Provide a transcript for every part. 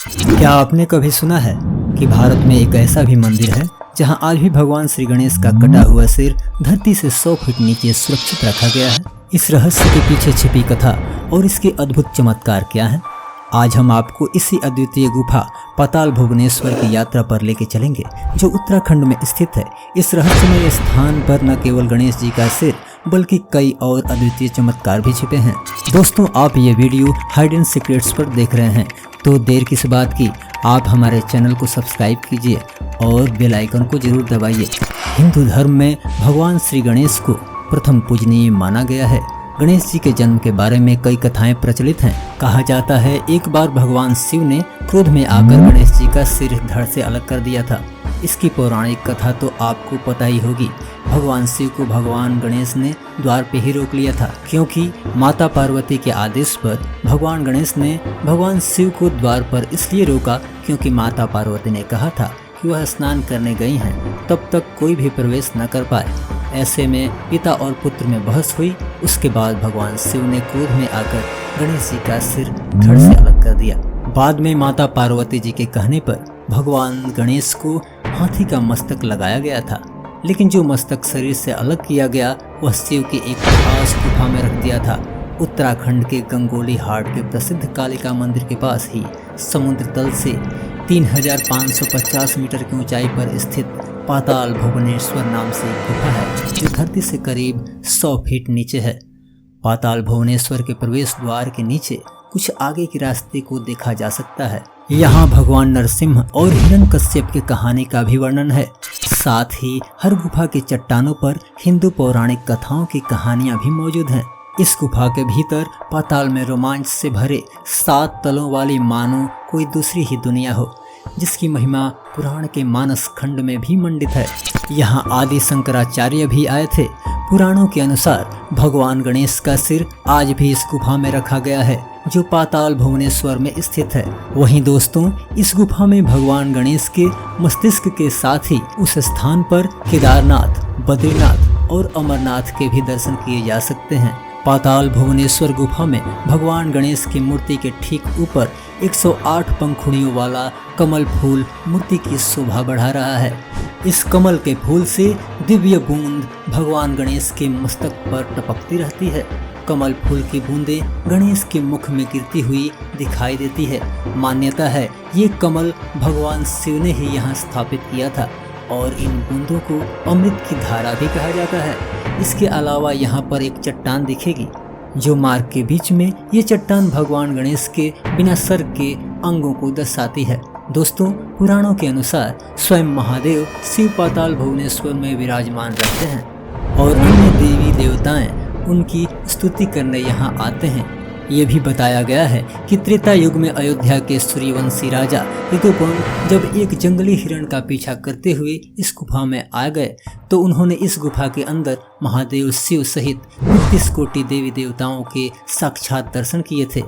क्या आपने कभी सुना है कि भारत में एक ऐसा भी मंदिर है जहां आज भी भगवान श्री गणेश का कटा हुआ सिर धरती से 100 फीट नीचे सुरक्षित रखा गया है? इस रहस्य के पीछे छिपी कथा और इसके अद्भुत चमत्कार क्या है? आज हम आपको इसी अद्वितीय गुफा पाताल भुवनेश्वर की यात्रा पर लेके चलेंगे, जो उत्तराखंड में स्थित है। इस रहस्यमय स्थान पर न केवल गणेश जी का सिर बल्कि कई और अद्वितीय चमत्कार भी छिपे हैं। दोस्तों, आप ये वीडियो हाइडन सीक्रेट्स पर देख रहे हैं, तो देर किस बात की, आप हमारे चैनल को सब्सक्राइब कीजिए और बेल आइकन को जरूर दबाइए। हिंदू धर्म में भगवान श्री गणेश को प्रथम पूजनीय माना गया है। गणेश जी के जन्म के बारे में कई कथाएं प्रचलित हैं। कहा जाता है एक बार भगवान शिव ने क्रोध में आकर गणेश जी का सिर धड़ से अलग कर दिया था। इसकी पौराणिक कथा तो आपको पता ही होगी। भगवान शिव को भगवान गणेश ने द्वार पे ही रोक लिया था, क्योंकि माता पार्वती के आदेश पर भगवान गणेश ने भगवान शिव को द्वार पर इसलिए रोका क्योंकि माता पार्वती ने कहा था कि वह स्नान करने गई हैं, तब तक कोई भी प्रवेश न कर पाए। ऐसे में पिता और पुत्र में बहस हुई। उसके बाद भगवान शिव ने क्रोध में आकर गणेश जी का सिर धड़ से अलग कर दिया। बाद में माता पार्वती जी के कहने पर भगवान गणेश को हाथी का मस्तक लगाया गया था, लेकिन जो मस्तक शरीर से अलग किया गया वह शिव की एक खास गुफा में रख दिया था। उत्तराखंड के गंगोली हाट के प्रसिद्ध कालिका मंदिर के पास ही समुद्र तल से 3550 मीटर की ऊंचाई पर स्थित पाताल भुवनेश्वर नाम से एक गुफा है, जो धरती से करीब 100 फीट नीचे है। पाताल भुवनेश्वर के प्रवेश द्वार के नीचे कुछ आगे के रास्ते को देखा जा सकता है। यहाँ भगवान नरसिंह और हिरण्यकश्यप की कहानी का भी वर्णन है। साथ ही हर गुफा के चट्टानों पर हिंदू पौराणिक कथाओं की कहानियां भी मौजूद हैं। इस गुफा के भीतर पाताल में रोमांच से भरे 7 तलों वाली मानो कोई दूसरी ही दुनिया हो, जिसकी महिमा पुराण के मानस खंड में भी मंडित है। यहाँ आदि शंकराचार्य भी आए थे। पुराणों के अनुसार भगवान गणेश का सिर आज भी इस गुफा में रखा गया है, जो पाताल भुवनेश्वर में स्थित है। वहीं दोस्तों, इस गुफा में भगवान गणेश के मस्तिष्क के साथ ही उस स्थान पर केदारनाथ, बद्रीनाथ और अमरनाथ के भी दर्शन किए जा सकते हैं। पाताल भुवनेश्वर गुफा में भगवान गणेश की मूर्ति के ठीक ऊपर 108 पंखुड़ियों वाला कमल फूल मूर्ति की शोभा बढ़ा रहा है। इस कमल के फूल से दिव्य बूंद भगवान गणेश के मस्तक पर टपकती रहती है। कमल फूल की बूंदें गणेश के मुख में गिरती हुई दिखाई देती है। मान्यता है ये कमल भगवान शिव ने ही यहाँ स्थापित किया था और इन बूंदों को अमृत की धारा भी कहा जाता है। इसके अलावा यहाँ पर एक चट्टान दिखेगी, जो मार्ग के बीच में ये चट्टान भगवान गणेश के बिना सर के अंगों को दर्शाती है। दोस्तों, पुराणों के अनुसार स्वयं महादेव शिव पाताल भुवनेश्वर में विराजमान रहते हैं और अन्य देवी देवताएं उनकी स्तुति करने यहाँ आते हैं। ये भी बताया गया है कि त्रेता युग में अयोध्या के सूर्यवंशी राजा ऋतुपर्ण जब एक जंगली हिरण का पीछा करते हुए इस गुफा में आ गए, तो उन्होंने इस गुफा के अंदर महादेव शिव सहित 32 कोटि देवी देवताओं के साक्षात दर्शन किए थे।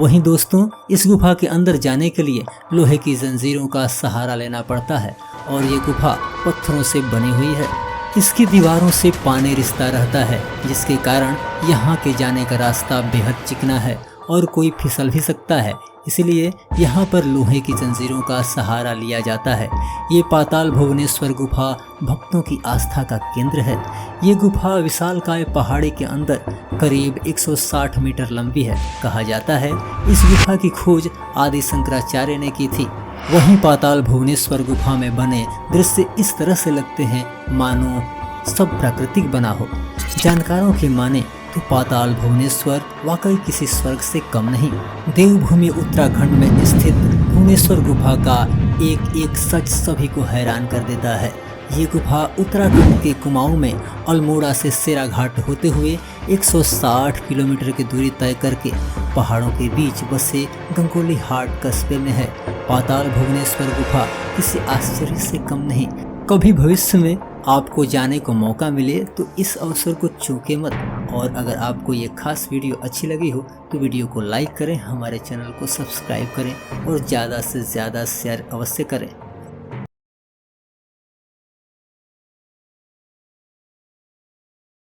वहीं दोस्तों, इस गुफा के अंदर जाने के लिए लोहे की जंजीरों का सहारा लेना पड़ता है और ये गुफा पत्थरों से बनी हुई है। इसकी दीवारों से पानी रिसता रहता है, जिसके कारण यहाँ के जाने का रास्ता बेहद चिकना है और कोई फिसल भी सकता है। इसलिए यहाँ पर लोहे की जंजीरों का सहारा लिया जाता है। ये पाताल भुवनेश्वर गुफा भक्तों की आस्था का केंद्र है। ये गुफा विशालकाय पहाड़ी के अंदर करीब 160 मीटर लंबी है। कहा जाता है इस गुफा की खोज आदि शंकराचार्य ने की थी। वहीं पाताल भुवनेश्वर गुफा में बने दृश्य इस तरह से लगते हैं मानो सब प्राकृतिक बना हो। जानकारों की माने तो पाताल भुवनेश्वर वाकई किसी स्वर्ग से कम नहीं। देवभूमि उत्तराखंड में स्थित भुवनेश्वर गुफा का एक एक सच सभी को हैरान कर देता है। ये गुफा उत्तराखंड के कुमाऊं में अल्मोड़ा से सेराघाट होते हुए 160 किलोमीटर की दूरी तय करके पहाड़ों के बीच बसे गंगोली हाट कस्बे में है। पाताल भुवनेश्वर गुफा किसी आश्चर्य से कम नहीं। कभी भविष्य में आपको जाने को मौका मिले तो इस अवसर को चूके मत। और अगर आपको ये खास वीडियो अच्छी लगी हो तो वीडियो को लाइक करें, हमारे चैनल को सब्सक्राइब करें और ज़्यादा से ज़्यादा शेयर अवश्य करें।